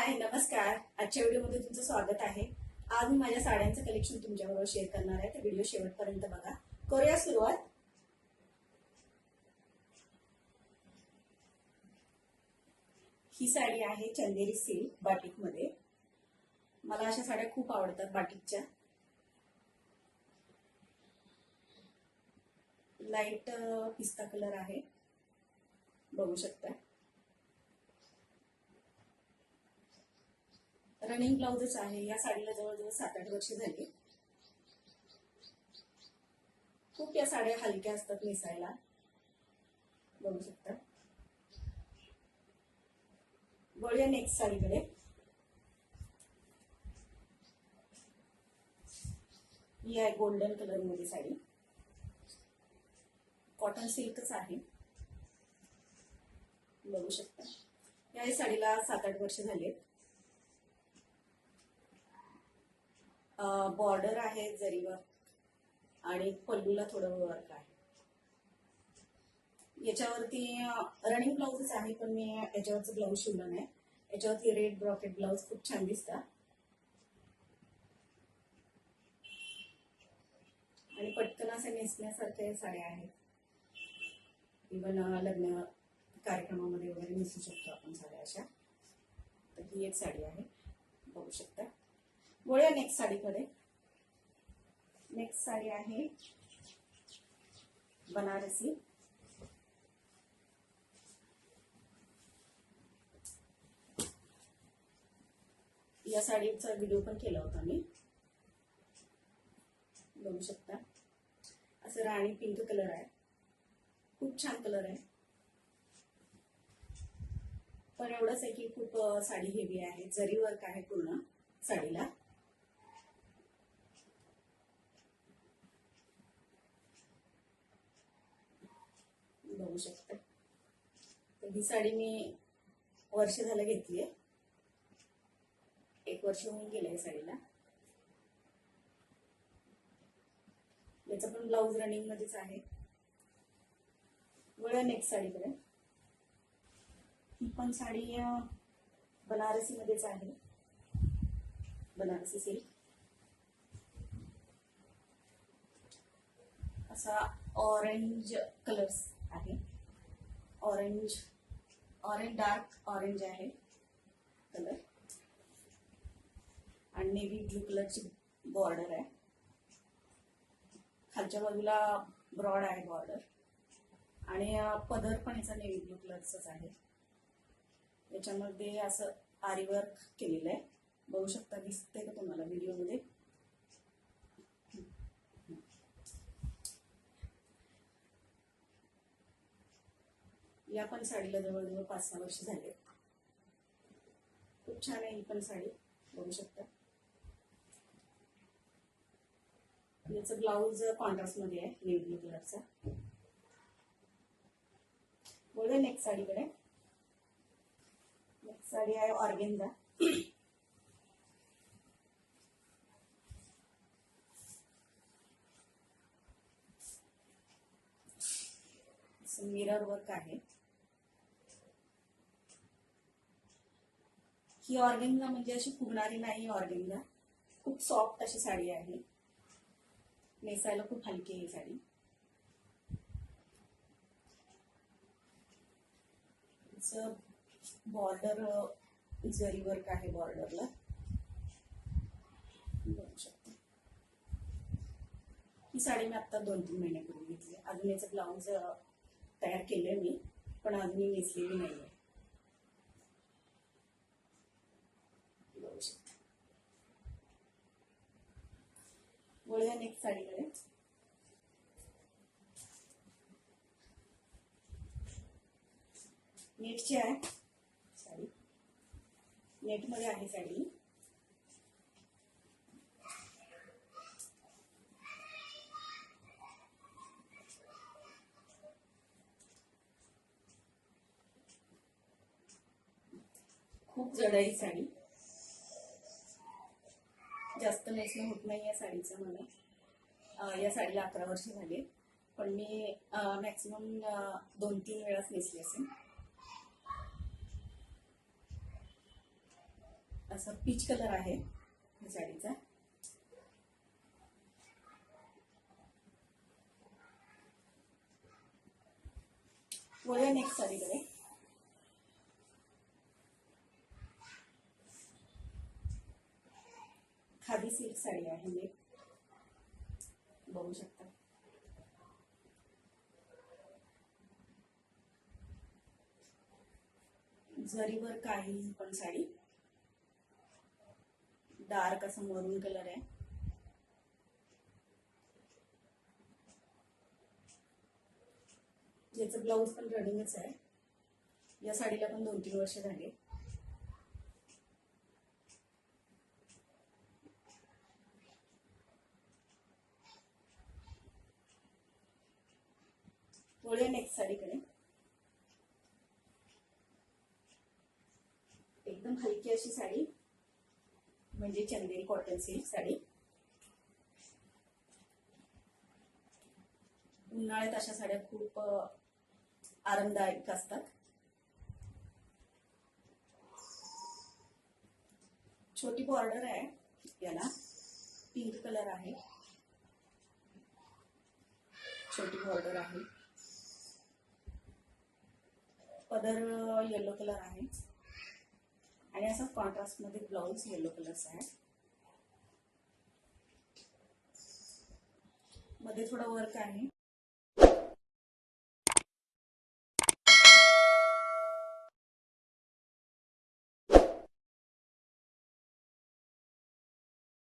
हाय नमस्कार. आजच्या व्हिडिओमध्ये तुमचं स्वागत आहे. आज मी माझ्या साड्यांचं कलेक्शन तुमच्याबरोबर शेअर करणार आहे. तर व्हिडिओ शेवटपर्यंत बघा. करूया सुरुवात. ही साडी आहे चंदेरी सिल्क बाटिक मध्ये. मला अशा साड्या खूप आवडतात बाटिकच्या. लाईट पिस्ता कलर आहे, बघू शकता. रनिंग ब्लाउजच आहे. या साडीला जवळजवळ 7-8 वर्ष झाली. खूप या साड्या हलक्या असतात नेसायला, बघू शकता. वळूया नेक्स्ट साडीकडे. ही आहे गोल्डन कलर मध्ये साडी. कॉटन सिल्कच आहे, बघू शकता. या साडीला 7-8 वर्ष झाले. बॉर्डर आहे जरीवर आणि पल्लूला थोडं वर्क आहे. याच्यावरती रनिंग ब्लाउजच आहे, पण मी याच्यावरचं ब्लाउज शिवलं नाही. याच्यावरती रेड ब्रॉकेट ब्लाउज खूप छान दिसतात आणि पटकन असे नेसण्यासारख्या साड्या आहेत. इव्हन लग्न कार्यक्रमामध्ये वगैरे नेसू शकतो आपण साड्या अशा. तर ही एक साडी आहे, बघू शकता. वळूया नेक्स्ट साडीकडे. नेक्स्ट साडी आहे बनारसी. या साडीचा व्हिडिओ पण केला होता मी, बघू शकता. असं राणी पिंक कलर आहे, खूप छान कलर आहे. पण एवढंच आहे की खूप साडी हेवी आहे. जरी वर्क आहे पूर्ण साडीला. बघू शकता. तर ही साडी मी वर्ष झालं घेतलीये. 1 वर्ष होऊन गेलंय साडीला. याचा पण ब्लाउज रनिंग मध्येच आहे. वळूया नेक्स्ट साडीकडे. ही पण साडी बनारसी मध्येच आहे, बनारसी सिल्क. असा ऑरेंज कलर्स आहे. ऑरेंज डार्क ऑरेंज आहे कलर आणि नेव्ही ब्लू कलरची बॉर्डर आहे. खालच्या बाजूला ब्रॉड आहे बॉर्डर आणि पदर पण याचा नेव्ही ब्लू कलरचाच आहे. याच्यामध्ये असं आरी वर्क केलेलं आहे, बघू शकता. दिसते का तुम्हाला व्हिडिओमध्ये? या पण साडीला जवळजवळ 5-6 वर्ष झाले. खूप छान आहे ही पण साडी, बघू शकता. याचं ब्लाउज कॉन्ट्रास्ट मध्ये आहे, नेव्ही ब्लू कलरचा. बोलूया नेक्स्ट साडीकडे. नेक्स्ट साडी आहे ऑर्गेन्झा. मिरर वर्क आहे. ही ऑर्गेन्झा म्हणजे अशी फुगणारी नाही ऑर्गेन्झा. खूप सॉफ्ट अशी साडी आहे, नेसायला खूप हलकी आहे साडी. बॉर्डर जरी वर्क आहे बॉर्डरला, बघू शकता. ही साडी मी आता 2-3 महिन्यापूर्वी घेतली. अजून याचं ब्लाउज तयार केलंय मी, पण अजून मी नेसलेली नाहीये, बघू शकता. वळूया नेक्स्ट साडीकडे. नेटची आहे साडी, नेटमध्ये आहे साडी. खूप जड आहे साडी, जास्त नेसणं होत नाही या साडीचं मला. या साडीला 11 वर्ष झाले, पण मी मॅक्सिमम 2-3 वेळाच नेसली असेल. असा पीच कलर आहे या साडीचा. वळूया नेक्स्ट साडीकडे. खादी सिल्क साडी आहे ही, बघू शकता. जरीवर काही पण साडी, डार्क असा मरून कलर आहे. याचं ब्लाऊज पण रनिंगच आहे. या साडीला पण 2-3 वर्ष झाले. वळूया नेक्स्ट साडीकडे. एकदम हलकी अशी साडी म्हणजे चंदेरी कॉटन सिल्क साडी. उन्हाळ्यात अशा साड्या खूप आरामदायक असतात. छोटी बॉर्डर आहे याला, पिंक कलर आहे, छोटी बॉर्डर आहे. पदर येलो कलर आहे आणि असा कॉन्ट्रास्ट मध्ये ब्लाउज येलो कलरचा आहे. मध्ये थोडा वर्क आहे.